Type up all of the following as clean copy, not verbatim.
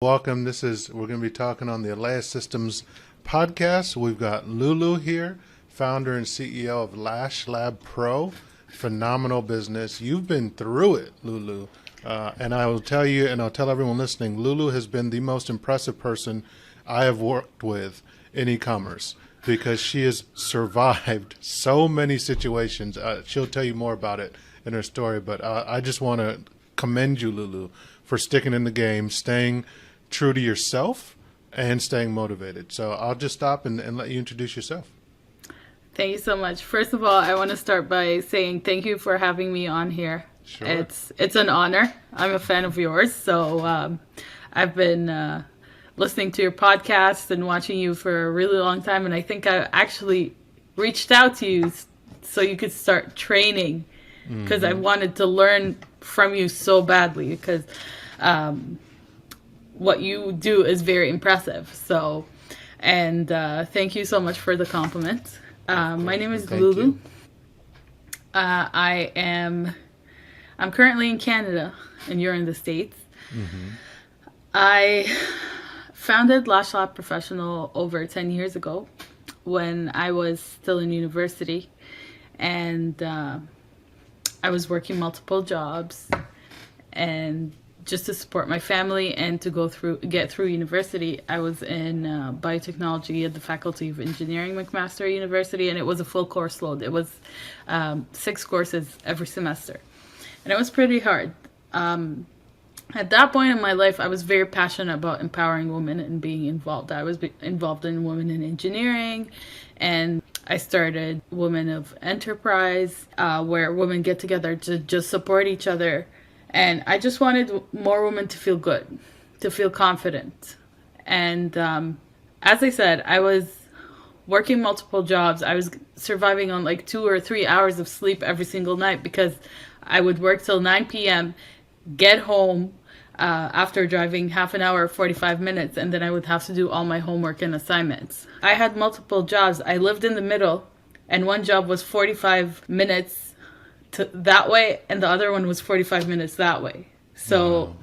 Welcome. We're going to be talking on the Lash Systems podcast. We've got Lulu here, founder and CEO of Lash Lab Pro. Phenomenal business. You've been through it, Lulu. And I will tell you, and I'll tell everyone listening, Lulu has been the most impressive person I have worked with in e-commerce because she has survived so many situations. She'll tell you more about it in her story, but I just want to commend you, Lulu, for sticking in the game, staying true to yourself and staying motivated. So I'll just stop and let you introduce yourself. Thank you so much. First of all, I want to start by saying thank you for having me on here. Sure. It's an honor. I'm a fan of yours. So I've been listening to your podcast and watching you for a really long time. And I think I actually reached out to you so you could start training because I wanted to learn from you so badly because what you do is very impressive. So, and thank you so much for the compliment. My name is Lulu. I'm currently in Canada and you're in the States. I founded Lash Lab Professional over 10 years ago when I was still in university, and I was working multiple jobs and just to support my family and to get through university. I was in biotechnology at the Faculty of Engineering, McMaster University, and it was a full course load. It was 6 courses every semester, and it was pretty hard. At that point in my life, I was very passionate about empowering women and being involved. I was involved in Women in Engineering, and I started Women of Enterprise, where women get together to just support each other. And I just wanted more women to feel good, to feel confident. And as I said, I was working multiple jobs. I was surviving on like 2 or 3 hours of sleep every single night because I would work till 9 p.m., get home after driving half an hour, 45 minutes, and then I would have to do all my homework and assignments. I had multiple jobs. I lived in the middle, and one job was 45 minutes that way, and the other one was 45 minutes that way. So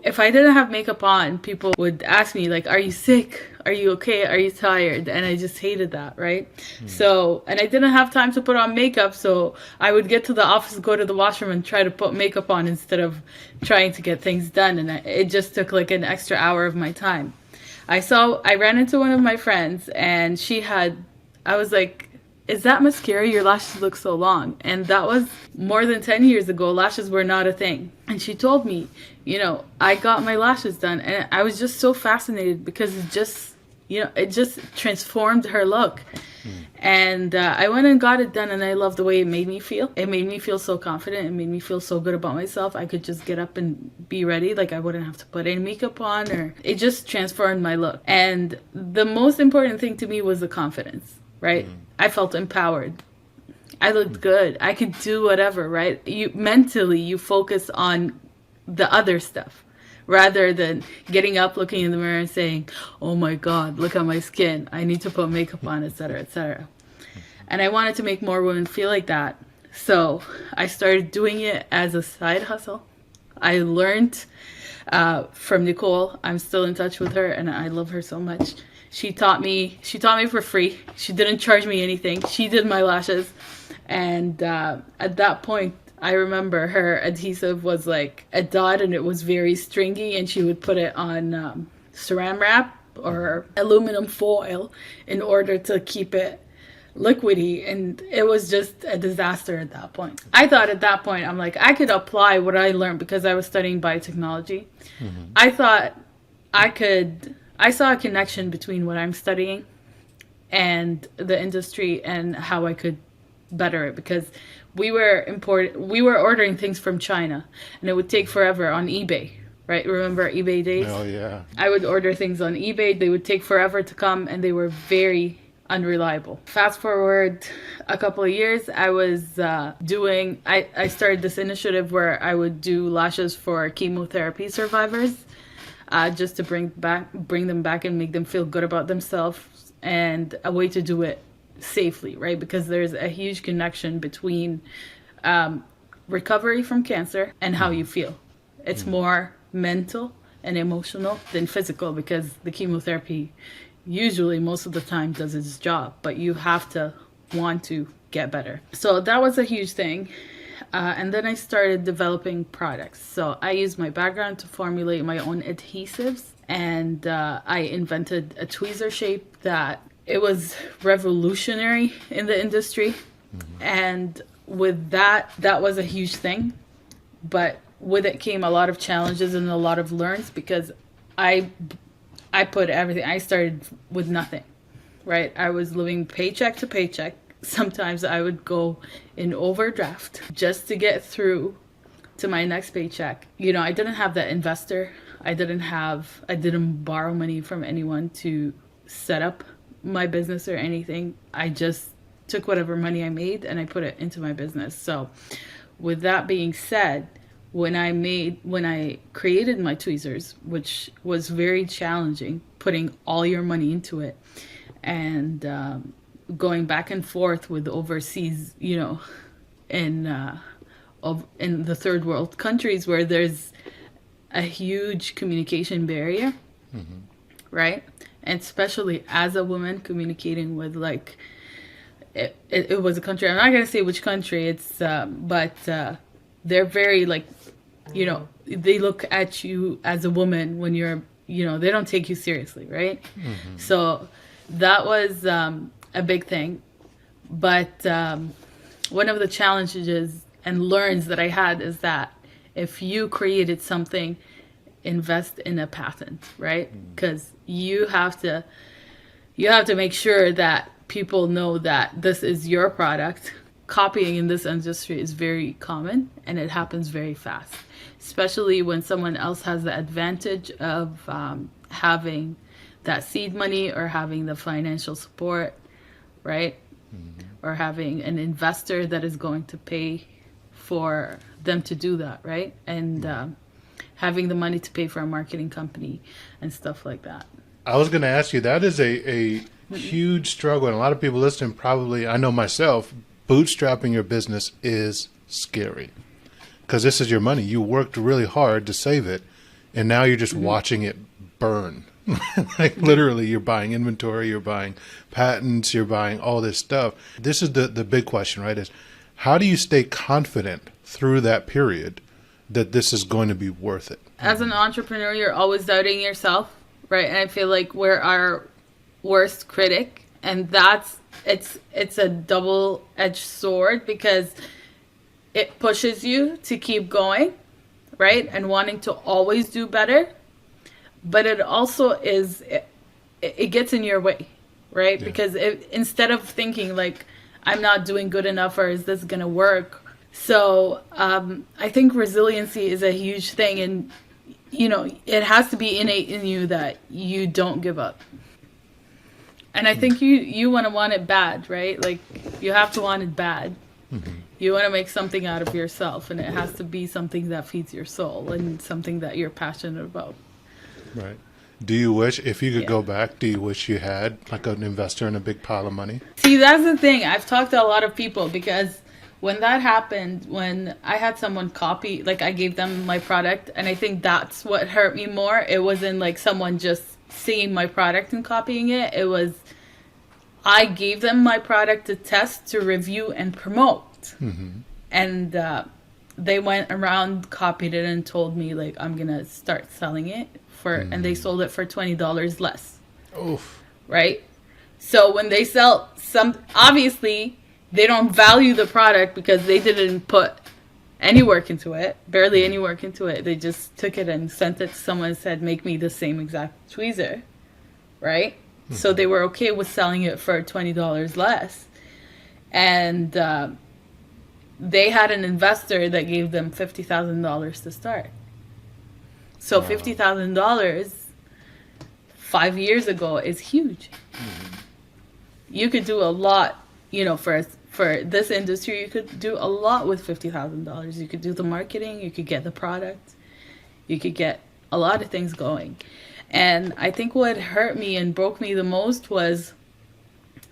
if I didn't have makeup on, people would ask me, like, are you sick? Are you okay? Are you tired? And I just hated that, right? So, and I didn't have time to put on makeup, so I would get to the office, go to the washroom, and try to put makeup on instead of trying to get things done. And it just took like an extra hour of my time. I ran into one of my friends, and I was like, is that mascara? Your lashes look so long. And that was more than 10 years ago. Lashes were not a thing. And she told me, I got my lashes done. And I was just so fascinated because it just transformed her look. And I went and got it done, and I loved the way it made me feel. It made me feel so confident. It made me feel so good about myself. I could just get up and be ready. Like, I wouldn't have to put any makeup on, or it just transformed my look. And the most important thing to me was the confidence, right? I felt empowered. I looked good. I could do whatever, right? Mentally, you focus on the other stuff rather than getting up, looking in the mirror and saying, oh my God, look at my skin. I need to put makeup on, etc., etc. And I wanted to make more women feel like that. So I started doing it as a side hustle. I learned from Nicole. I'm still in touch with her, and I love her so much. She taught me for free. She didn't charge me anything. She did my lashes. And at that point, I remember her adhesive was like a dot, and it was very stringy, and she would put it on saran wrap or aluminum foil in order to keep it liquidy, and it was just a disaster at that point. I thought at that point, I'm like, I could apply what I learned because I was studying biotechnology. I thought I saw a connection between what I'm studying and the industry and how I could better it, because we were ordering things from China, and it would take forever on eBay, right? Remember eBay days? Oh yeah. I would order things on eBay. They would take forever to come, and they were very unreliable. Fast forward a couple of years, I was I started this initiative where I would do lashes for chemotherapy survivors, just to bring them back and make them feel good about themselves, and a way to do it safely, right? Because there's a huge connection between recovery from cancer and how you feel. It's more mental and emotional than physical, because the chemotherapy usually most of the time does its job, but you have to want to get better. So that was a huge thing. And then I started developing products. So I used my background to formulate my own adhesives, and I invented a tweezer shape that it was revolutionary in the industry. And with that was a huge thing. But with it came a lot of challenges and a lot of learns, because I put everything. I started with nothing, right? I was living paycheck to paycheck. Sometimes I would go in overdraft just to get through to my next paycheck. You know, I didn't have that investor. I didn't borrow money from anyone to set up my business or anything. I just took whatever money I made and I put it into my business. So with that being said, when I created my tweezers, which was very challenging, putting all your money into it, and going back and forth with overseas, you know, in the third world countries where there's a huge communication barrier, right? And especially as a woman communicating with, like, it was a country, I'm not going to say which country it's, but they're very, like, you know, they look at you as a woman when you're, you know, they don't take you seriously, right? So that was a big thing. But one of the challenges and learns that I had is that if you created something, invest in a patent, right? Because you have to make sure that people know that this is your product. Copying in this industry is very common, and it happens very fast, especially when someone else has the advantage of having that seed money or having the financial support, right? Or having an investor that is going to pay for them to do that, right? And having the money to pay for a marketing company and stuff like that. I was going to ask you, that is a huge struggle. And a lot of people listening probably, I know myself, bootstrapping your business is scary. Because this is your money. You worked really hard to save it, and now you're just watching it burn. Like, literally, you're buying inventory, you're buying patents, you're buying all this stuff. This is the big question, right? Is how do you stay confident through that period that this is going to be worth it? As an entrepreneur, you're always doubting yourself, right? And I feel like we're our worst critic, and it's a double-edged sword, because it pushes you to keep going, right? And wanting to always do better. But it also it gets in your way, right? Yeah. Because instead of thinking like, I'm not doing good enough, or is this going to work? So I think resiliency is a huge thing. And, you know, it has to be innate in you that you don't give up. And I think you want it bad, right? Like, you have to want it bad. You want to make something out of yourself, and it has to be something that feeds your soul and something that you're passionate about. Right. Do you wish, if you could go back, do you wish you had like an investor and a big pile of money? See, that's the thing. I've talked to a lot of people, because when that happened, when I had someone copy, like, I gave them my product, and I think that's what hurt me more. It wasn't like someone just seeing my product and copying it. It was, I gave them my product to test, to review, and promote. And they went around, copied it, and told me, like, I'm going to start selling it and they sold it for $20 less. Oof. Right? So when they sell obviously they don't value the product, because they didn't put any work into it, barely any work into it. They just took it and sent it to someone and said, make me the same exact tweezer, right? So they were okay with selling it for $20 less. And they had an investor that gave them $50,000 to start. So wow. $50,000 5 years ago is huge. You could do a lot, you know, for this industry. You could do a lot with $50,000. You could do the marketing, you could get the product, you could get a lot of things going. And I think what hurt me and broke me the most was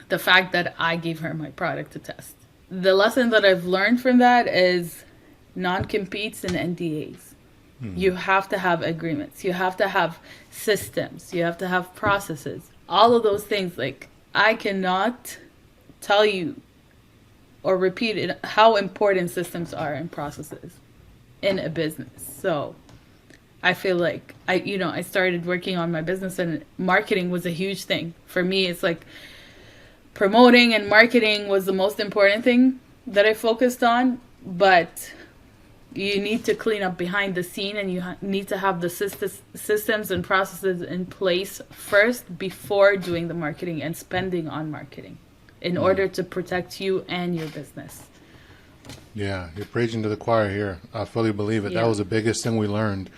the fact that I gave her my product to test. The lesson that I've learned from that is non-competes and NDAs. You have to have agreements. You have to have systems. You have to have processes. All of those things, like, I cannot tell you or repeat it, how important systems are and processes in a business. So I feel like I started working on my business, and marketing was a huge thing. For me, it's like promoting and marketing was the most important thing that I focused on, but you need to clean up behind the scene, and you need to have the systems and processes in place first before doing the marketing and spending on marketing in order to protect you and your business. Yeah, you're preaching to the choir here. I fully believe it. Yeah. That was the biggest thing we learned.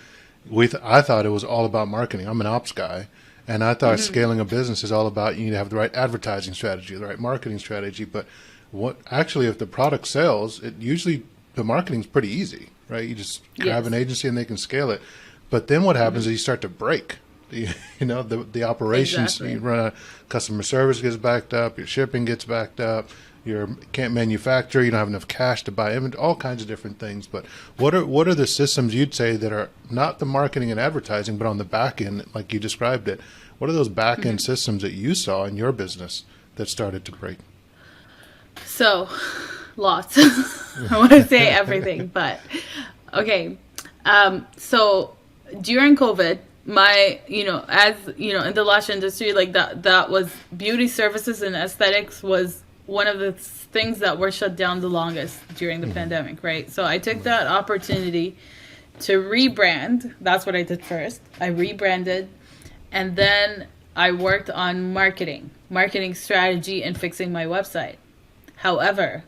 I thought it was all about marketing. I'm an ops guy, and I thought scaling a business is all about you need to have the right advertising strategy, the right marketing strategy. But if the product sells, the marketing's pretty easy, right? You just grab an agency and they can scale it. But then what happens is you start to break. The operations. Exactly. You run out, customer service gets backed up, your shipping gets backed up, you can't manufacture, you don't have enough cash to buy inventory, all kinds of different things. But what are the systems you'd say that are not the marketing and advertising, but on the back end, like you described it? What are those back end systems that you saw in your business that started to break? So, lots. I want to say everything, but okay. So during COVID, in the lash industry, like that was beauty services and aesthetics was one of the things that were shut down the longest during the pandemic, right? So I took that opportunity to rebrand. That's what I did first. I rebranded, and then I worked on marketing strategy, and fixing my website. However,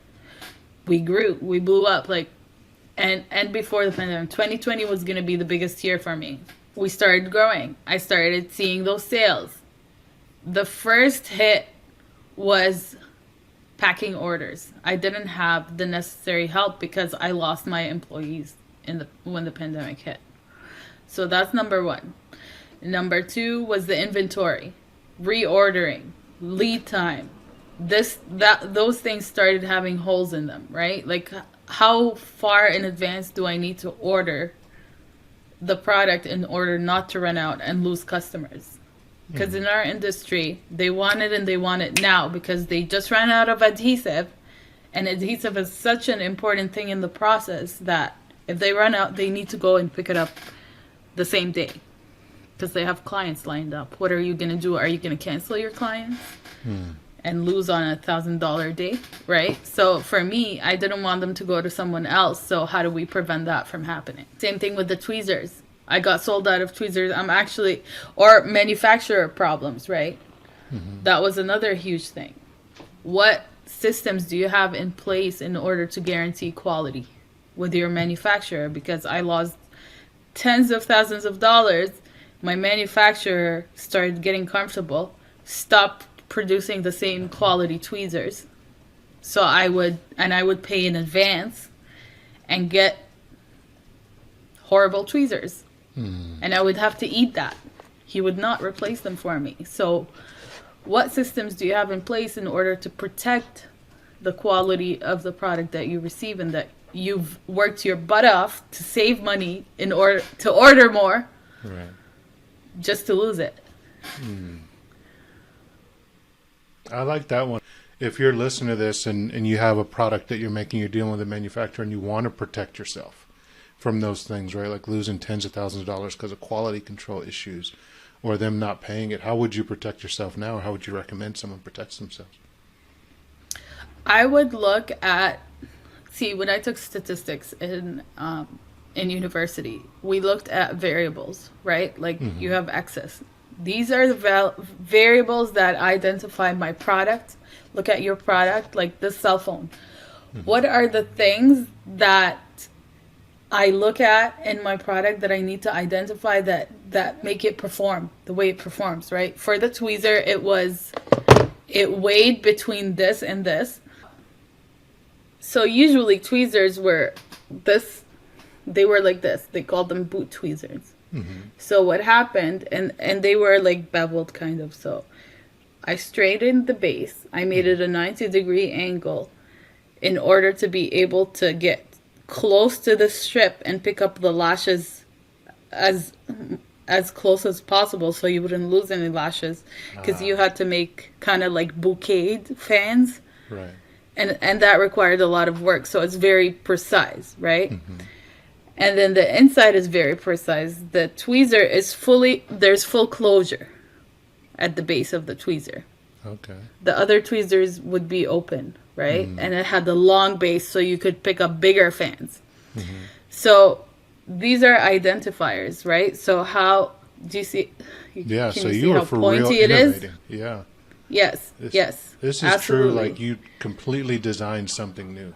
we blew up, and before the pandemic, 2020 was going to be the biggest year for me. We started growing. I started seeing those sales. The first hit was packing orders. I didn't have the necessary help because I lost my employees when the pandemic hit. So that's number one. Number two was the inventory, reordering, lead time. Those things started having holes in them, right? Like, how far in advance do I need to order the product in order not to run out and lose customers? Because in our industry, they want it now because they just ran out of adhesive, and adhesive is such an important thing in the process that if they run out, they need to go and pick it up the same day because they have clients lined up. What are you going to do? Are you going to cancel your clients and lose on $1,000 day, right? So for me, I didn't want them to go to someone else. So how do we prevent that from happening? Same thing with the tweezers. I got sold out of tweezers. Or manufacturer problems, right? That was another huge thing. What systems do you have in place in order to guarantee quality with your manufacturer? Because I lost tens of thousands of dollars. My manufacturer started getting comfortable, stopped producing the same quality tweezers. So I would pay in advance and get horrible tweezers. And I would have to eat that. He would not replace them for me. So what systems do you have in place in order to protect the quality of the product that you receive and that you've worked your butt off to save money in order to order more, Right. just to lose it? I like that one. If you're listening to this and you have a product that you're making, you're dealing with a manufacturer, and you want to protect yourself from those things, right? Like losing tens of thousands of dollars because of quality control issues or them not paying it. How would you protect yourself now, or how would you recommend someone protects themselves? I would look at, when I took statistics in university, we looked at variables, right? Like you have excess. These are the variables that identify my product. Look at your product, like this cell phone. What are the things that I look at in my product that I need to identify that make it perform the way it performs, right? For the tweezer, it weighed between this and this. So usually tweezers were they were like this. They called them boot tweezers. So what happened, and they were like beveled kind of. So I straightened the base. I made it a 90-degree angle in order to be able to get close to the strip and pick up the lashes as close as possible so you wouldn't lose any lashes, because you had to make kind of like bouquet fans, Right. and that required a lot of work, so it's very precise, right? And then the inside is very precise. The tweezer is there's full closure at the base of the tweezer. Okay. The other tweezers would be open, right? And it had the long base so you could pick up bigger fans. So these are identifiers, right? So how do you see? Yeah. Can So see you are how for real pointy it is? innovating. Yeah. Yes. Yes. This is absolutely. true. Like you completely designed something new.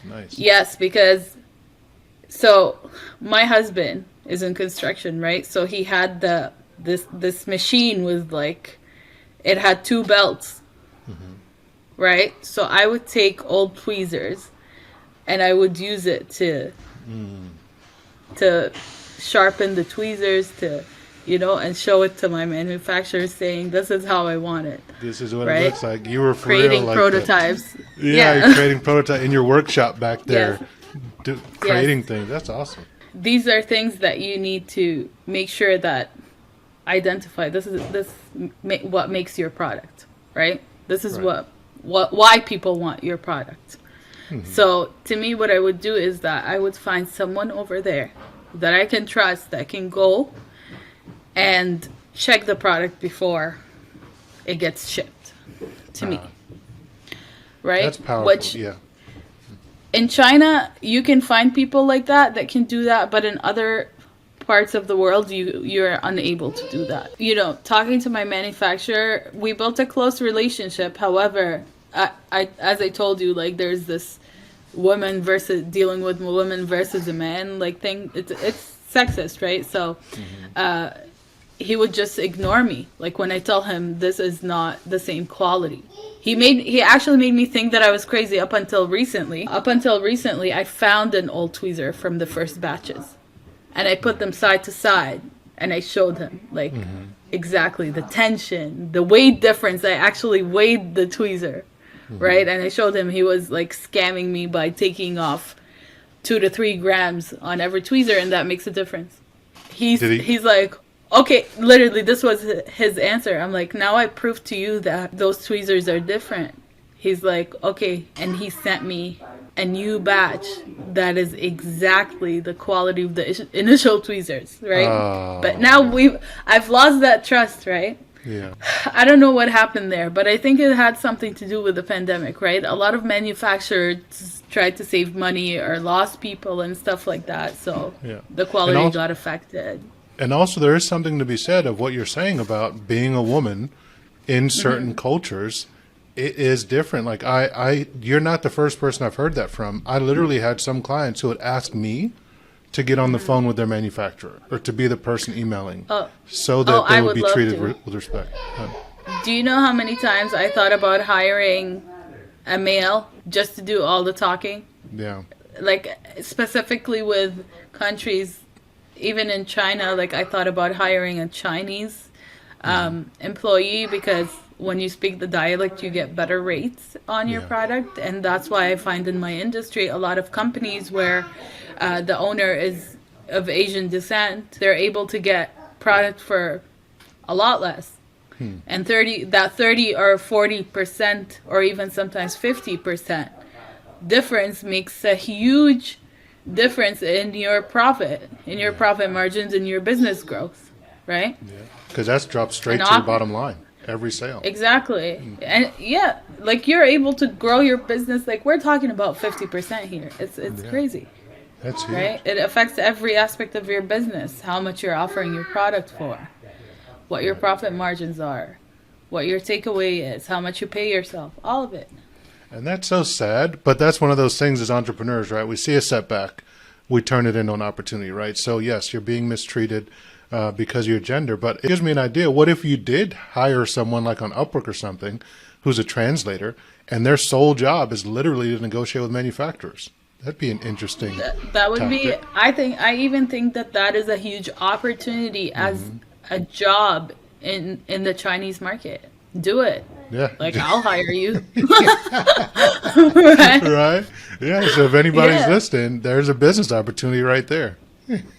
Nice. Yes, because so my husband is in construction, right? So he had this machine with like, it had two belts, right? So I would take old tweezers and I would use it to sharpen the tweezers, to, and show it to my manufacturer saying, this is how I want it. This is what right? it looks like. You were for Creating real, like prototypes. you're creating prototype in your workshop back there, Yes. creating things. That's awesome. These are things that you need to make sure that identify. What makes your product, right? This is Right. why people want your product. So to me, what I would do is that I would find someone over there that I can trust, that can go and check the product before it gets shipped to me, right? That's powerful. Which, yeah. in China, you can find people like that can do that, but in other parts of the world, you're unable to do that. Talking to my manufacturer, we built a close relationship. However, I as I told you, like, there's this dealing with women versus a man like thing. It's sexist, right? So, he would just ignore me. Like when I tell him this is not the same quality. He actually made me think that I was crazy up until recently. I found an old tweezer from the first batches, and I put them side to side, and I showed him like exactly the tension, the weight difference. I actually weighed the tweezer, right? And I showed him. He was like scamming me by taking off 2 to 3 grams on every tweezer, and that makes a difference. He's like, okay, literally, this was his answer. I'm like, now I proved to you that those tweezers are different. He's like, okay. And he sent me a new batch that is exactly the quality of the initial tweezers, right? Oh. But now I've lost that trust, right? Yeah. I don't know what happened there, but I think it had something to do with the pandemic, right? A lot of manufacturers tried to save money or lost people and stuff like that. So the quality got affected. And also, there is something to be said of what you're saying about being a woman in certain cultures. It is different. Like you're not the first person I've heard that from. I literally had some clients who would ask me to get on the phone with their manufacturer or to be the person emailing, so that they would be treated with respect. Do you know how many times I thought about hiring a male just to do all the talking? Yeah. Like specifically with countries. Even in China, like I thought about hiring a Chinese employee, because when you speak the dialect, you get better rates on your product. And that's why I find in my industry, a lot of companies where the owner is of Asian descent, they're able to get product for a lot less. And 30 or 40% or even sometimes 50% difference makes a huge difference in your profit, profit margins, in your business growth, right? Yeah, because that's dropped straight to your bottom line, every sale. Exactly. And like you're able to grow your business. Like we're talking about 50% here. It's crazy. That's huge. Right? It affects every aspect of your business, how much you're offering your product for, what your profit margins are, what your takeaway is, how much you pay yourself, all of it. And that's so sad, but that's one of those things as entrepreneurs, right? We see a setback, we turn it into an opportunity, right? So yes, you're being mistreated because of your gender, but it gives me an idea. What if you did hire someone like on Upwork or something who's a translator, and their sole job is literally to negotiate with manufacturers? That'd be an interesting that would tactic. be, I even think that is a huge opportunity as a job in the Chinese market. Do it. Yeah. Like, I'll hire you. Right? Yeah. So if anybody's listening, there's a business opportunity right there.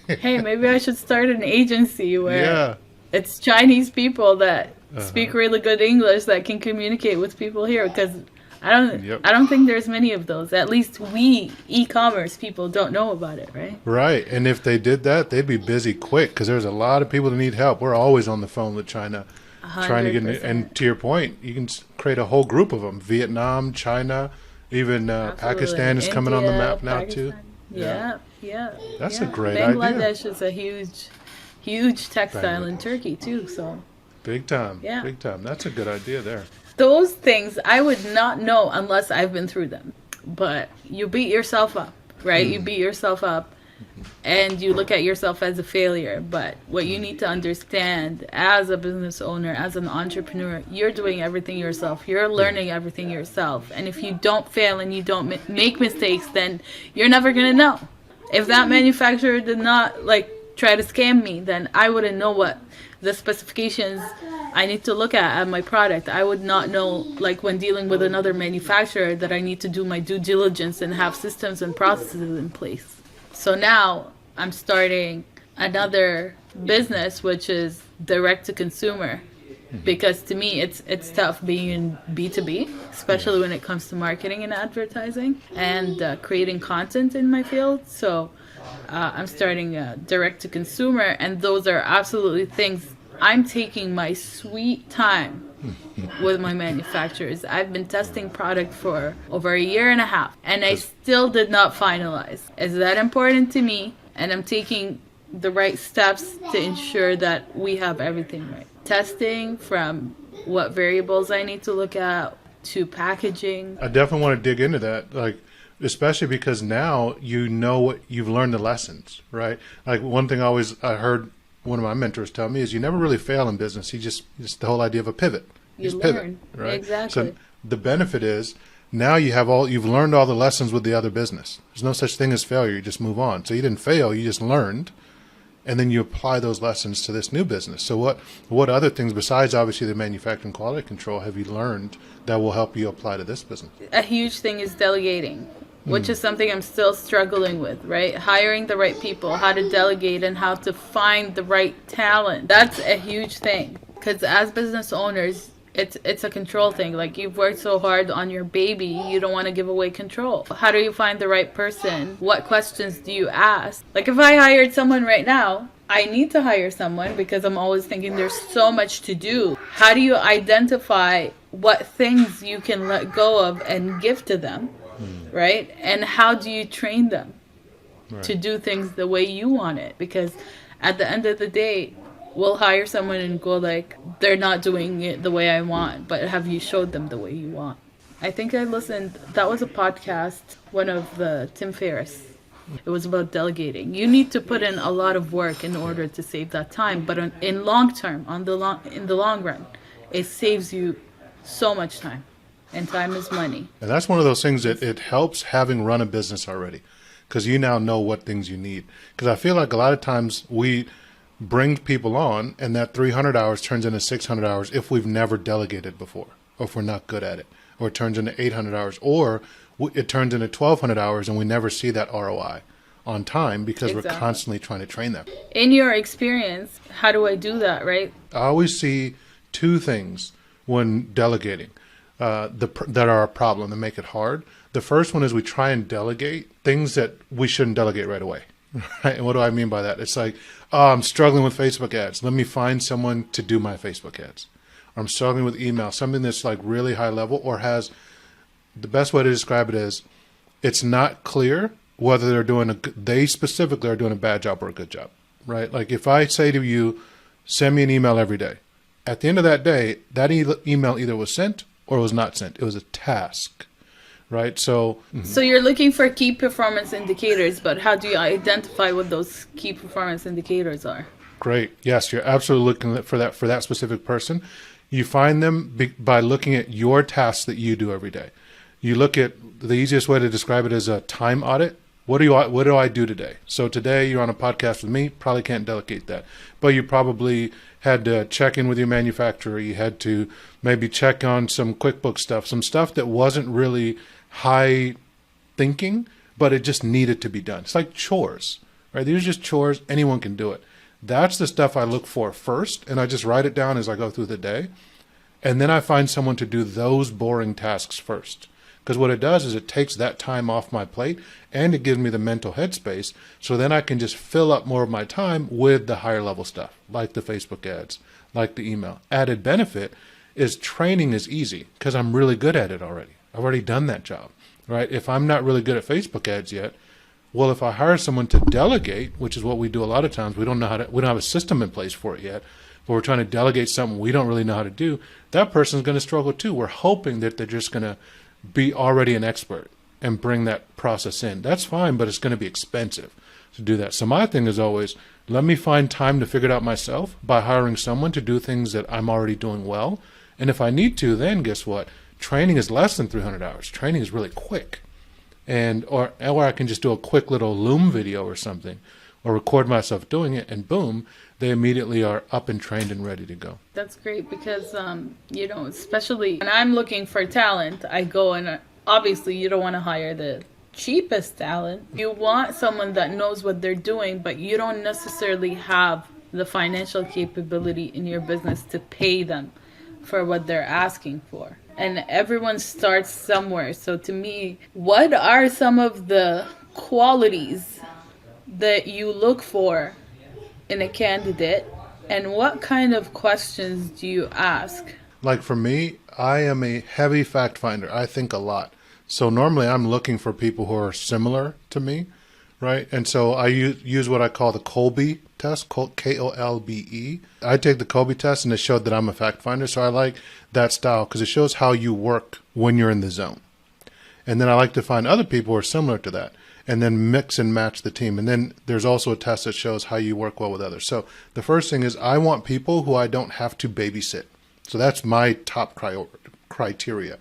hey, maybe I should start an agency where Yeah. it's Chinese people that speak really good English that can communicate with people here, because Yep. I don't think there's many of those. At least we e-commerce people don't know about it, right? Right. And if they did that, they'd be busy quick because there's a lot of people that need help. We're always on the phone with China trying to get, 100%. and to your point, you can create a whole group of them. Vietnam, China, even Pakistan is coming on the India, map now too. Pakistan. Yeah. That's yeah. a great idea. Bangladesh is a huge textile in Turkey too, so Big time. Yeah. Big time. That's a good idea there. those things I would not know unless I've been through them. But you beat yourself up, right? You beat yourself up and you look at yourself as a failure. But what you need to understand as a business owner, as an entrepreneur, you're doing everything yourself. You're learning everything yourself. And if you don't fail and you don't make mistakes, then you're never going to know. If that manufacturer did not try to scam me, then I wouldn't know what the specifications I need to look at my product. I would not know, when dealing with another manufacturer, that I need to do my due diligence and have systems and processes in place. So now I'm starting another business, which is direct to consumer, because to me it's tough being in B2B, especially when it comes to marketing and advertising and creating content in my field. So I'm starting direct to consumer, and those are absolutely things I'm taking my sweet time with my manufacturers. I've been testing product for over a year and a half, and I still did not finalize. Is that important to me? And I'm taking the right steps to ensure that we have everything right. Testing from what variables I need to look at to packaging. I definitely want to dig into that, especially because now you know what you've learned the lessons, right? Like one thing I heard one of my mentors tell me is you never really fail in business. It's the whole idea of a pivot. You just learn. pivot, right? Exactly. So the benefit is now you've learned all the lessons with the other business. There's no such thing as failure. You just move on. So you didn't fail. You just learned. And then you apply those lessons to this new business. So what other things besides obviously the manufacturing quality control have you learned that will help you apply to this business? A huge thing is delegating, which is something I'm still struggling with, right? Hiring the right people, how to delegate and how to find the right talent. That's a huge thing, because as business owners, it's a control thing. You've worked so hard on your baby, you don't want to give away control. How do you find the right person? What questions do you ask? If I hired someone right now, I need to hire someone because I'm always thinking there's so much to do. How do you identify what things you can let go of and give to them, right? And how do you train them to do things the way you want it? Because at the end of the day, we'll hire someone and go they're not doing it the way I want, but have you showed them the way you want? I think I listened, that was a podcast, one of the Tim Ferriss. It was about delegating. You need to put in a lot of work in order to save that time, but in long term, in the long run, it saves you so much time, and time is money. And that's one of those things that it helps having run a business already, because you now know what things you need. Because I feel like a lot of times we bring people on and that 300 hours turns into 600 hours if we've never delegated before, or if we're not good at it, or it turns into 800 hours, or it turns into 1,200 hours and we never see that ROI on time because we're constantly trying to train them. In your experience, how do I do that, right? I always see two things when delegating that are a problem that make it hard. The first one is we try and delegate things that we shouldn't delegate right away. Right? And what do I mean by that? It's I'm struggling with Facebook ads. Let me find someone to do my Facebook ads. Or I'm struggling with email, something that's really high level or has, the best way to describe it is it's not clear whether they specifically are doing a bad job or a good job, right? If I say to you, send me an email every day, at the end of that day, that email either was sent or was not sent. It was a task. Right. So you're looking for key performance indicators, but how do you identify what those key performance indicators are? Great. Yes, you're absolutely looking for that specific person. You find them by looking at your tasks that you do every day. You look at the easiest way to describe it as a time audit. What do I do today? So today you're on a podcast with me, probably can't delegate that. But you probably had to check in with your manufacturer. You had to maybe check on some QuickBooks stuff, some stuff that wasn't really high thinking, but it just needed to be done. It's like chores, right? These are just chores. Anyone can do it. That's the stuff I look for first, and I just write it down as I go through the day. And then I find someone to do those boring tasks first. Because what it does is it takes that time off my plate and it gives me the mental headspace. So then I can just fill up more of my time with the higher level stuff, like the Facebook ads, like the email. Added benefit is training is easy because I'm really good at it already. I've already done that job, right? If I'm not really good at Facebook ads yet, well, if I hire someone to delegate, which is what we do a lot of times, we don't have a system in place for it yet, but we're trying to delegate something we don't really know how to do, that person's going to struggle too. We're hoping that they're just going to be already an expert and bring that process in. That's fine, but it's going to be expensive to do that. So my thing is always, let me find time to figure it out myself by hiring someone to do things that I'm already doing well. And if I need to, then guess what? Training is less than 300 hours. Training is really quick. Or I can just do a quick little Loom video or something, or record myself doing it, and boom, they immediately are up and trained and ready to go. That's great because, especially when I'm looking for talent, I go and obviously you don't want to hire the cheapest talent. You want someone that knows what they're doing, but you don't necessarily have the financial capability in your business to pay them for what they're asking for. And everyone starts somewhere. So to me, what are some of the qualities that you look for in a candidate, and what kind of questions do you ask? Like for me, I am a heavy fact finder. I think a lot. So normally I'm looking for people who are similar to me, right? And so I use what I call the Kolbe test, Kolbe. I take the Kolbe test and it showed that I'm a fact finder. So I like that style because it shows how you work when you're in the zone. And then I like to find other people who are similar to that and then mix and match the team. And then there's also a test that shows how you work well with others. So the first thing is I want people who I don't have to babysit. So that's my top criteria.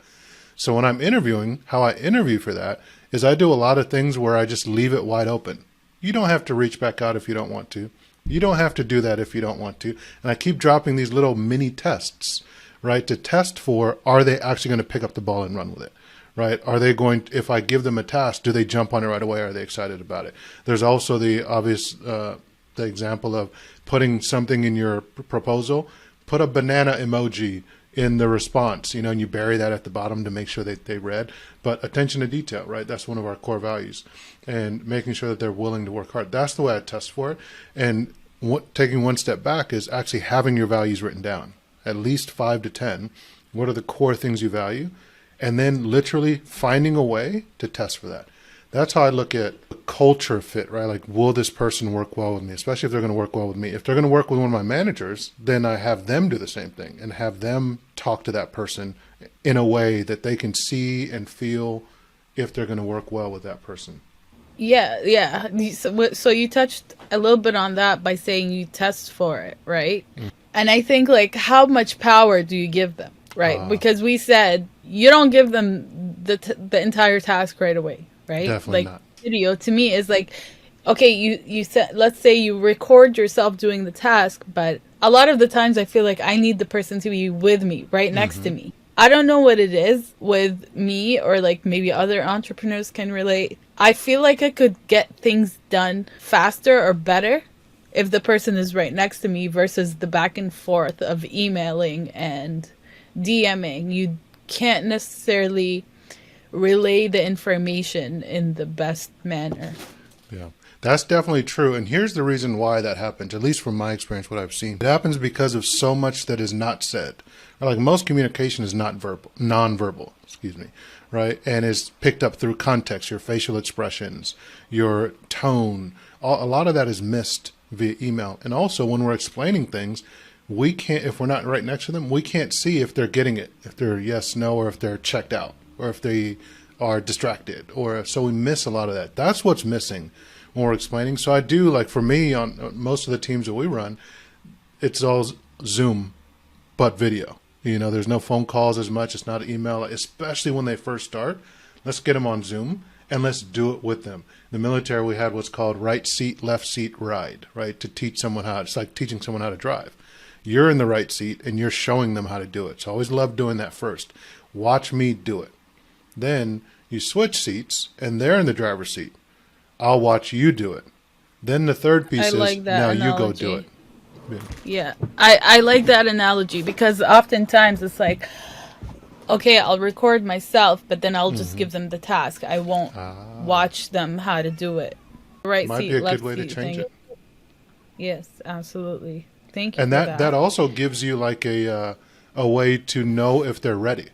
So when I'm interviewing, how I interview for that is I do a lot of things where I just leave it wide open. You don't have to reach back out if you don't want to. You don't have to do that if you don't want to. And I keep dropping these little mini tests, right, to test for, are they actually going to pick up the ball and run with it, right? Are they going, if I give them a task, do they jump on it right away? Are they excited about it? There's also the obvious, the example of putting something in your proposal, put a banana emoji in the response, and you bury that at the bottom to make sure that they read. But attention to detail, right? That's one of our core values. And making sure that they're willing to work hard. That's the way I test for it. And taking one step back is actually having your values written down, at least 5 to 10. What are the core things you value? And then literally finding a way to test for that. That's how I look at culture fit, right? Like, will this person work well with me, especially if they're going to work well with me? If they're going to work with one of my managers, then I have them do the same thing and have them talk to that person in a way that they can see and feel if they're going to work well with that person. Yeah. So you touched a little bit on that by saying you test for it, right? Mm. And I think, like, how much power do you give them, right? Because we said you don't give them the entire task right away. Right? Definitely like not. Video to me is like, okay, you said, let's say you record yourself doing the task, but a lot of the times I feel like I need the person to be with me, right next to me. I don't know what it is with me, or like maybe other entrepreneurs can relate. I feel like I could get things done faster or better if the person is right next to me versus the back and forth of emailing and DMing. You can't necessarily relay the information in the best manner. Yeah, that's definitely true. And here's the reason why that happens, at least from my experience, what I've seen. It happens because of so much that is not said. Like, most communication is non-verbal, right? And is picked up through context, your facial expressions, your tone. A lot of that is missed via email. And also, when we're explaining things, we can't, if we're not right next to them, we can't see if they're getting it, if they're yes, no, or if they're checked out, or if they are distracted, so we miss a lot of that. That's what's missing when we're explaining. So I do, like, for me, on most of the teams that we run, it's all Zoom, but video. There's no phone calls as much. It's not email, especially when they first start. Let's get them on Zoom and let's do it with them. In the military, we had what's called right seat, left seat, ride, right? To teach someone it's like teaching someone how to drive. You're in the right seat and you're showing them how to do it. So I always love doing that first. Watch me do it. Then you switch seats and they're in the driver's seat. I'll watch you do it. Then the third piece I is like that now analogy. you go do it. Yeah, I like that analogy because oftentimes it's like, okay, I'll record myself, but then I'll just give them the task. I won't watch them how to do it. Right Might seat, be a good left way to seat change thing. it. Yes, absolutely. Thank you And for that also gives you like a way to know if they're ready,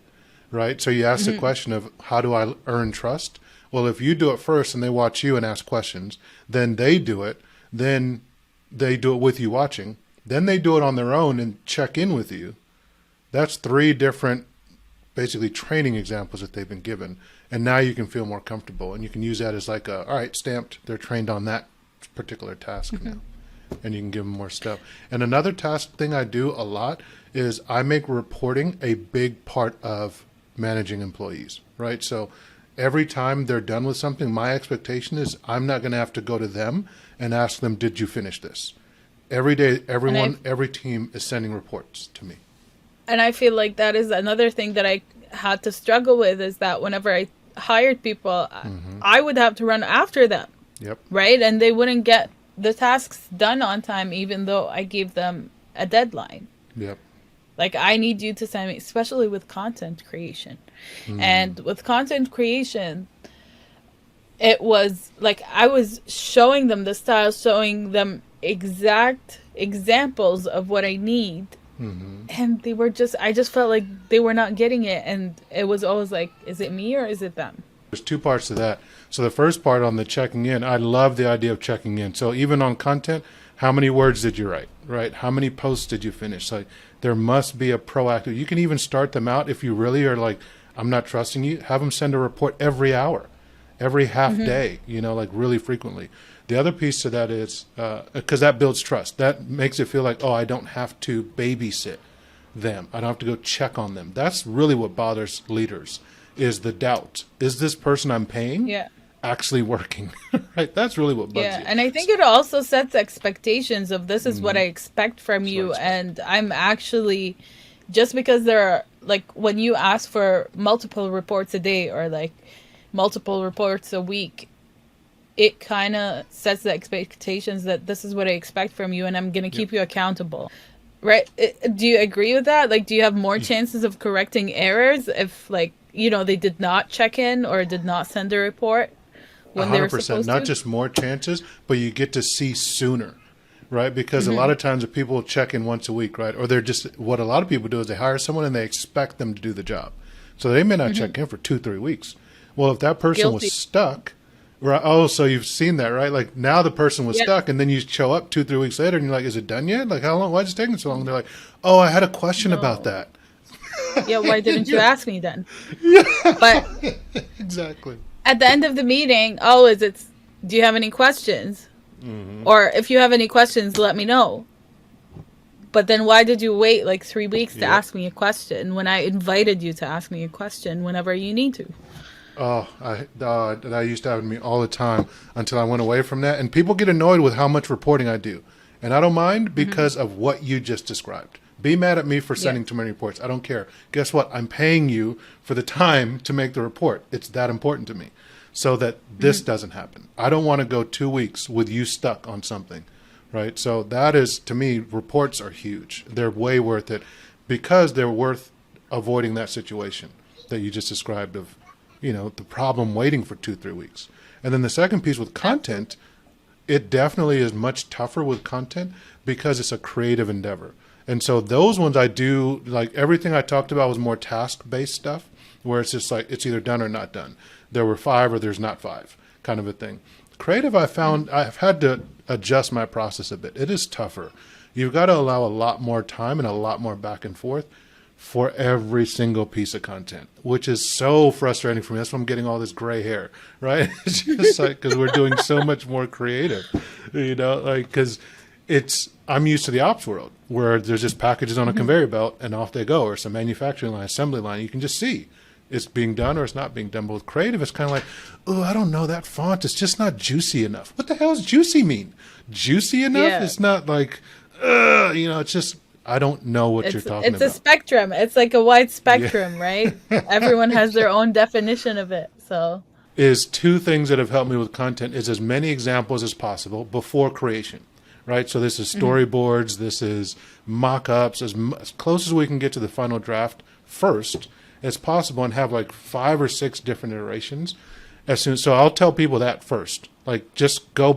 right? So you ask the question of how do I earn trust? Well, if you do it first and they watch you and ask questions, then they do it, then they do it with you watching, then they do it on their own and check in with you. That's 3 different basically training examples that they've been given. And now you can feel more comfortable and you can use that as like all right, stamped, they're trained on that particular task now. And you can give them more stuff. And another task thing I do a lot is I make reporting a big part of managing employees, right? So every time they're done with something, my expectation is I'm not going to have to go to them and ask them, did you finish this? Every day, every team is sending reports to me. And I feel like that is another thing that I had to struggle with is that whenever I hired people, I would have to run after them. Yep. Right? And they wouldn't get the tasks done on time, even though I gave them a deadline. Yep. Like, I need you to send me, especially with content creation. And with content creation, it was like I was showing them the style, showing them exact examples of what I need. And they were I just felt like they were not getting it. And it was always like, is it me or is it them? There's 2 parts to that. So the first part on the checking in, I love the idea of checking in. So even on content, how many words did you write, right? How many posts did you finish? So there must be a proactive, you can even start them out if you really are like, I'm not trusting you, have them send a report every hour, every half day, like really frequently. The other piece to that is, because that builds trust. That makes it feel like, oh, I don't have to babysit them. I don't have to go check on them. That's really what bothers leaders is the doubt. Is this person I'm paying actually working? Right? That's really what bugs you. And I think it also sets expectations of this is what I expect from you. And I'm actually, just because there are, like, when you ask for multiple reports a day or like multiple reports a week, it kind of sets the expectations that this is what I expect from you and I'm going to keep you accountable. Right? Do you agree with that? Like, do you have more chances of correcting errors if, like, they did not check in or did not send a report when they were supposed to? 100%. Not just more chances, but you get to see sooner, right? Because a lot of times if people check in once a week, right? Or they're just, what a lot of people do is they hire someone and they expect them to do the job. So they may not check in for 2-3 weeks. Well, if that person was stuck, right? Oh, so you've seen that, right? Like now the person was stuck and then you show up 2-3 weeks later and you're like, is it done yet? Like how long? Why is it taking so long? And they're like, oh, I had a question about that. Yeah, why didn't you ask me then? Yeah. But exactly. At the end of the meeting, do you have any questions? Or if you have any questions, let me know. But then why did you wait like 3 weeks to ask me a question when I invited you to ask me a question whenever you need to? Oh, that used to happen to me all the time until I went away from that. And people get annoyed with how much reporting I do. And I don't mind because of what you just described. Be mad at me for sending too many reports. I don't care. Guess what? I'm paying you for the time to make the report. It's that important to me so that this doesn't happen. I don't want to go 2 weeks with you stuck on something, right? So that is, to me, reports are huge. They're way worth it because they're worth avoiding that situation that you just described of, the problem waiting for 2-3 weeks. And then the second piece with content, it definitely is much tougher with content because it's a creative endeavor. And so those ones I do, like everything I talked about was more task-based stuff where it's just like it's either done or not done. There were 5 or there's not 5 kind of a thing. Creative, I found I've had to adjust my process a bit. It is tougher. You've got to allow a lot more time and a lot more back and forth for every single piece of content, which is so frustrating for me. That's why I'm getting all this gray hair, right? It's just like, because we're doing so much more creative, because I'm used to the ops world where there's just packages on a conveyor belt and off they go, or some manufacturing line, assembly line. You can just see it's being done or it's not being done. But with creative, it's kind of like, oh, I don't know, that font is just not juicy enough. What the hell does juicy mean? Juicy enough? Yeah. It's not like, it's just, I don't know what you're talking about. It's a spectrum. It's like a wide spectrum, right? Everyone has their own definition of it. So is two things that have helped me with content is as many examples as possible before creation, right? So this is storyboards, this is mock-ups, as close as we can get to the final draft first as possible, and have like 5 or 6 different iterations. So I'll tell people that first, like just go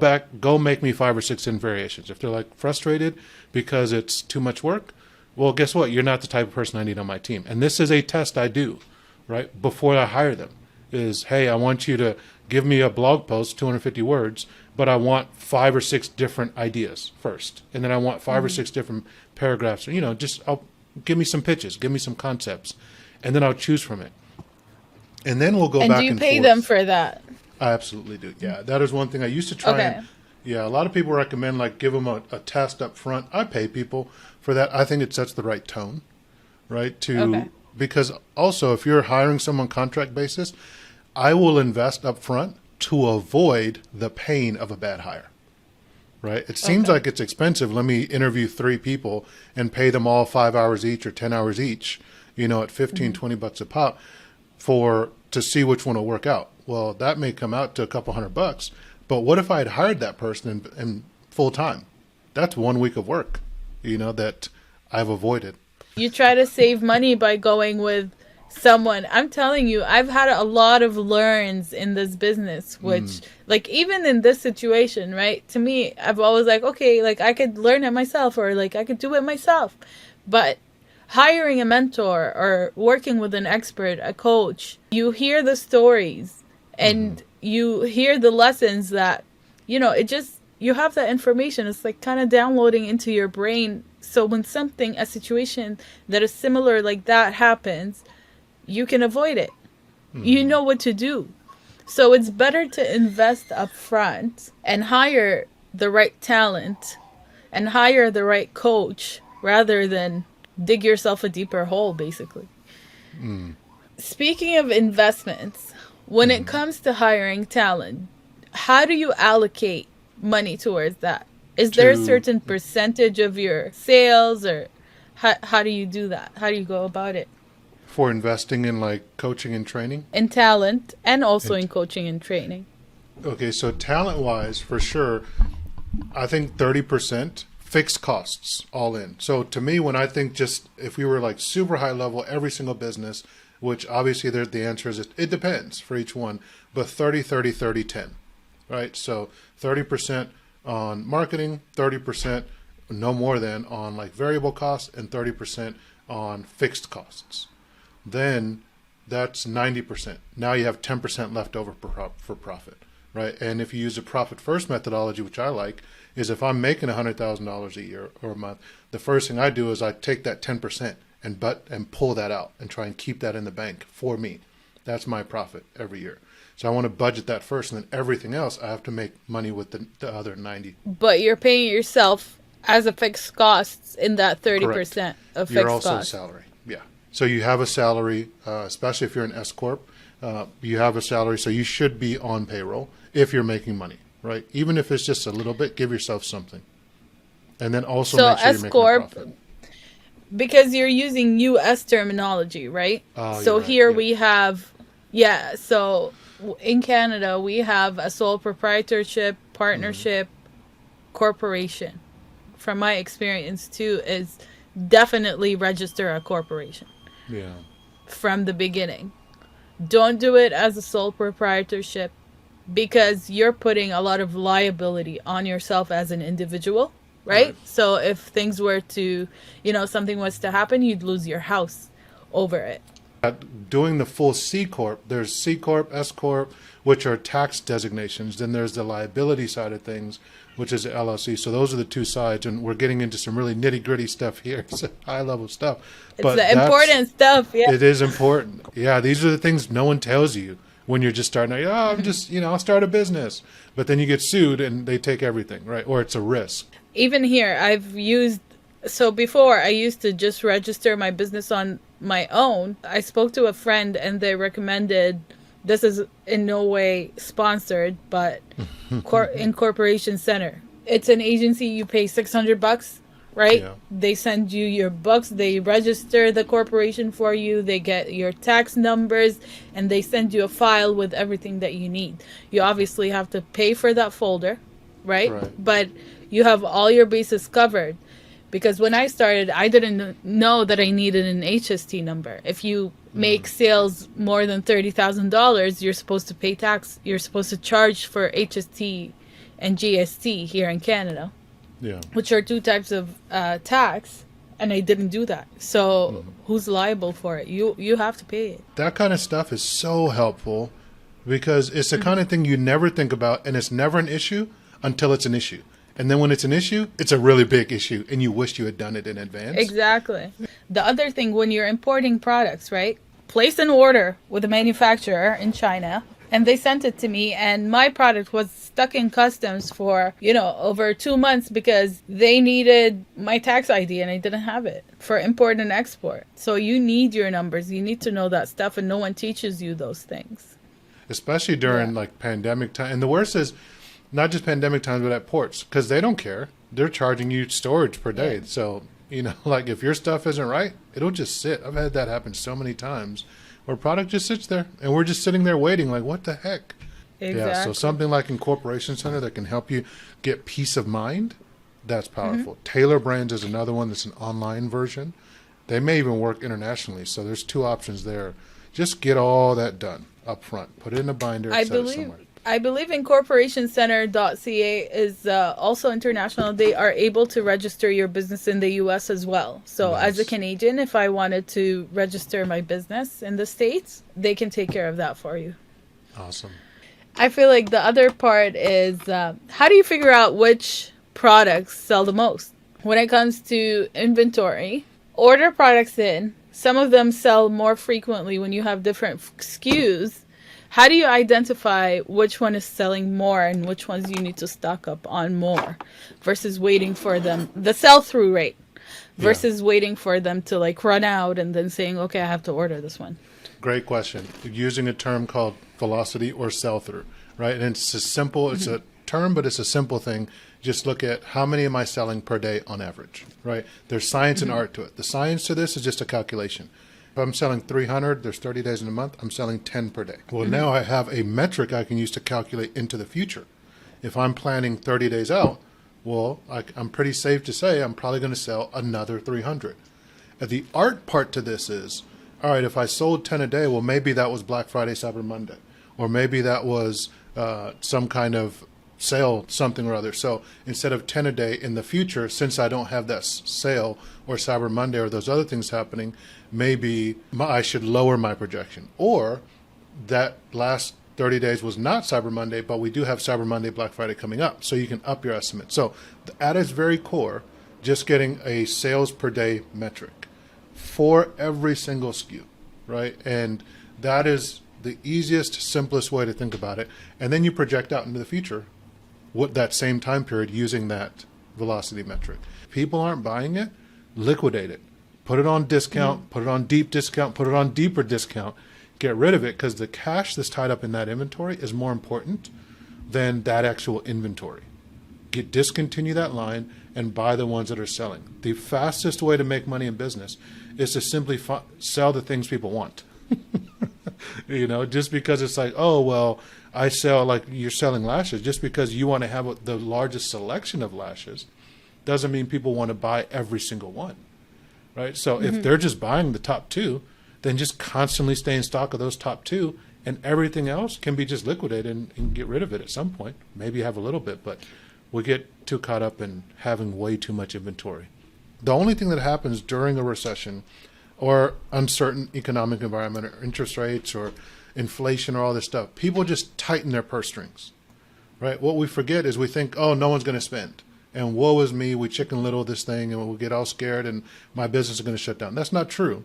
make me 5 or 6 different variations. If they're like frustrated because it's too much work, well, guess what? You're not the type of person I need on my team. And this is a test I do, right? Before I hire them is, hey, I want you to give me a blog post, 250 words, but I want 5 or 6 different ideas first. And then I want 5 or 6 different paragraphs. Give me some pitches, give me some concepts, and then I'll choose from it. And then we'll go back and forth. And do you pay them for that? I absolutely do. Yeah, that is one thing I used to try. Okay. A lot of people recommend like give them a test up front. I pay people for that. I think it sets the right tone, right? Because also if you're hiring someone contract basis, I will invest up front to avoid the pain of a bad hire, right? It seems like it's expensive. Let me interview 3 people and pay them all 5 hours each or 10 hours each, at 15, 20 bucks a pop to see which one will work out. Well, that may come out to a couple $100, but what if I had hired that person in full time? That's 1 week of work, that I've avoided. You try to save money by going with someone. I'm telling you, I've had a lot of learns in this business, which like even in this situation, right? To me, I've always like, okay, like I could learn it myself or like I could do it myself. But hiring a mentor or working with an expert, a coach, you hear the stories and you hear the lessons that, you have that information. It's like kind of downloading into your brain. So when a situation that is similar like that happens, you can avoid it. You know what to do. So it's better to invest up front and hire the right talent and hire the right coach rather than dig yourself a deeper hole, basically. Speaking of investments, when it comes to hiring talent, how do you allocate money towards that? Is there a certain percentage of your sales, or how do you do that? How do you go about it? For investing in like coaching and training? In talent and also in coaching and training. Okay, so talent-wise, for sure, I think 30% fixed costs all in. So to me, when I think just if we were like super high level, every single business, which obviously the answer is it depends for each one, but 30, 30, 30, 10, right? So 30% on marketing, 30% no more than on like variable costs, and 30% on fixed costs. Then that's 90%. Now you have 10% left over for profit, right? And if you use a profit first methodology, which I like, is if I'm making $100,000 a year or a month, the first thing I do is I take that 10% and pull that out and try and keep that in the bank for me. That's my profit every year. So I want to budget that first, and then everything else I have to make money with the other 90. But you're paying yourself as a fixed costs in that 30% Correct. of fixed You're also costs. a salary, yeah. So you have a salary, especially if you're an S corp. You have a salary, so you should be on payroll if you're making money, right? Even if it's just a little bit, give yourself something, and then also make sure you're making a profit. Because you're using U.S. terminology, right? So right. here we have, so in Canada, we have a sole proprietorship, partnership, corporation. From my experience, too, is definitely register a corporation. Yeah. From the beginning. Don't do it as a sole proprietorship because you're putting a lot of liability on yourself as an individual. Right? So if things were to, something was to happen, you'd lose your house over it. Doing the full C Corp, there's C Corp, S Corp, which are tax designations. Then there's the liability side of things, which is the LLC. So those are the two sides. And we're getting into some really nitty gritty stuff here. It's high level stuff. It's the important stuff. Yeah. It is important. Yeah. These are the things no one tells you when you're just starting out. I'm just, I'll start a business. But then you get sued and they take everything, right? Or it's a risk. Even here, before I used to just register my business on my own. I spoke to a friend and they recommended, this is in no way sponsored, but Incorporation Center. It's an agency, you pay $600, right? Yeah. They send you your books, they register the corporation for you, they get your tax numbers, and they send you a file with everything that you need. You obviously have to pay for that folder, right? Right. But you have all your bases covered. Because when I started, I didn't know that I needed an HST number. If you make sales more than $30,000, you're supposed to pay tax. You're supposed to charge for HST and GST here in Canada, Yeah. which are two types of tax. And I didn't do that. So who's liable for it? You have to pay it. That kind of stuff is so helpful because it's the kind of thing you never think about, and it's never an issue until it's an issue. And then when it's an issue, it's a really big issue, and you wish you had done it in advance. Exactly. The other thing, when you're importing products, right? Place an order with a manufacturer in China, and they sent it to me, and my product was stuck in customs for, over 2 months because they needed my tax ID and I didn't have it for import and export. So you need your numbers. You need to know that stuff, and no one teaches you those things. Especially during like pandemic time. And the worst is not just pandemic times, but at ports, because they don't care. They're charging you storage per day. Yeah. So, like if your stuff isn't right, it'll just sit. I've had that happen so many times where product just sits there and we're just sitting there waiting like, what the heck? Exactly. Yeah, so something like Incorporation Center that can help you get peace of mind, that's powerful. Taylor Brands is another one that's an online version. They may even work internationally. So there's two options there. Just get all that done up front. Put it in a binder, set it somewhere. I believe incorporationcenter.ca is also international. They are able to register your business in the U.S. as well. So as a Canadian, if I wanted to register my business in the States, they can take care of that for you. Awesome. I feel like the other part is how do you figure out which products sell the most? When it comes to inventory, order products in. Some of them sell more frequently when you have different SKUs. How do you identify which one is selling more and which ones you need to stock up on more versus waiting for them, the sell-through rate versus waiting for them to like run out and then saying, okay, I have to order this one? Great question. Using a term called velocity or sell-through, right? And it's a simple, it's a term, but it's a simple thing. Just look at how many am I selling per day on average, right? There's science and art to it. The science to this is just a calculation. If I'm selling 300, there's 30 days in a month, I'm selling 10 per day. Well, now I have a metric I can use to calculate into the future. If I'm planning 30 days out, well, I'm pretty safe to say I'm probably going to sell another 300. The art part to this is, all right, if I sold 10 a day, well, maybe that was Black Friday, Cyber Monday, or maybe that was some kind of sale, something or other. So instead of 10 a day in the future, since I don't have that sale or Cyber Monday or those other things happening, maybe I should lower my projection. Or that last 30 days was not Cyber Monday, but we do have Cyber Monday, Black Friday coming up. So you can up your estimate. So at its very core, just getting a sales per day metric for every single SKU, right? And that is the easiest, simplest way to think about it. And then you project out into the future what that same time period using that velocity metric. If people aren't buying it, liquidate it. Put it on discount, put it on deep discount, put it on deeper discount. Get rid of it because the cash that's tied up in that inventory is more important than that actual inventory. Discontinue that line and buy the ones that are selling. The fastest way to make money in business is to simply sell the things people want. Just because it's like, oh, well, I sell, like you're selling lashes, just because you want to have the largest selection of lashes doesn't mean people want to buy every single one, right? So if they're just buying the top two, then just constantly stay in stock of those top two, and everything else can be just liquidated and get rid of it at some point. Maybe have a little bit, but we'll get too caught up in having way too much inventory. The only thing that happens during a recession or uncertain economic environment or interest rates or inflation or all this stuff, people just tighten their purse strings, right? What we forget is we think, oh, no one's going to spend. And woe is me, we chicken little this thing and we'll get all scared and my business is going to shut down. That's not true.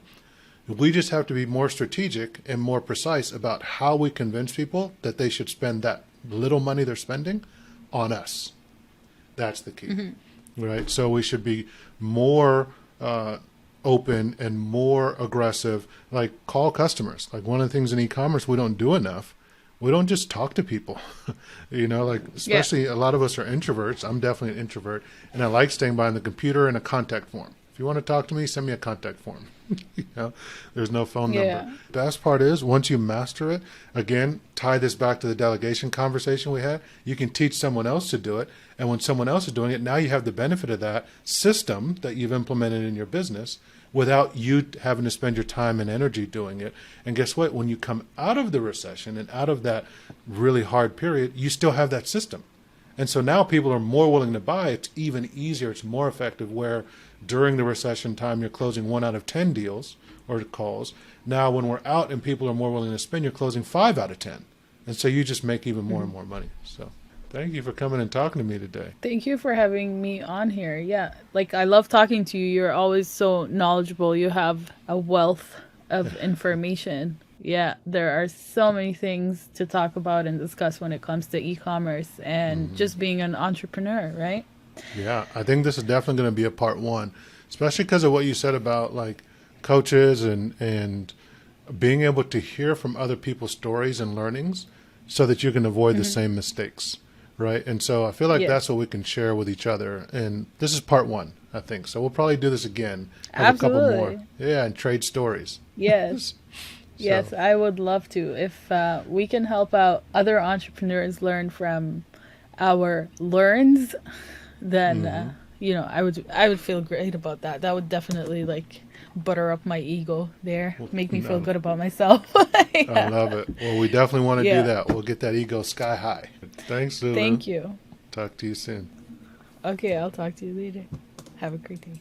We just have to be more strategic and more precise about how we convince people that they should spend that little money they're spending on us. That's the key, right? So we should be more open and more aggressive, like call customers. Like one of the things in e-commerce we don't do enough we don't just talk to people, like especially a lot of us are introverts. I'm definitely an introvert, and I like staying behind the computer in a contact form. If you want to talk to me, send me a contact form. There's no phone number. Best part is once you master it, again, tie this back to the delegation conversation we had, you can teach someone else to do it. And when someone else is doing it, now you have the benefit of that system that you've implemented in your business without you having to spend your time and energy doing it. And guess what? When you come out of the recession and out of that really hard period, you still have that system. And so now people are more willing to buy. It's even easier. It's more effective where during the recession time, you're closing 1 out of 10 deals or calls. Now, when we're out and people are more willing to spend, you're closing 5 out of 10. And so you just make even more and more money. So thank you for coming and talking to me today. Thank you for having me on here. Yeah, like I love talking to you. You're always so knowledgeable. You have a wealth of information. Yeah, there are so many things to talk about and discuss when it comes to e-commerce and just being an entrepreneur, right? Yeah, I think this is definitely going to be a part 1, especially because of what you said about like coaches and being able to hear from other people's stories and learnings so that you can avoid the same mistakes, right? And so I feel like that's what we can share with each other. And this is part 1, I think. So we'll probably do this again. Have Absolutely. a couple more. Yeah, and trade stories. Yes. Yes, I would love to. If we can help out other entrepreneurs learn from our learns, then I would feel great about that. That would definitely like butter up my ego there, make me feel good about myself. I love it. Well, we definitely want to do that. We'll get that ego sky high. Thanks, Lulu. Thank you. Talk to you soon. Okay, I'll talk to you later. Have a great day.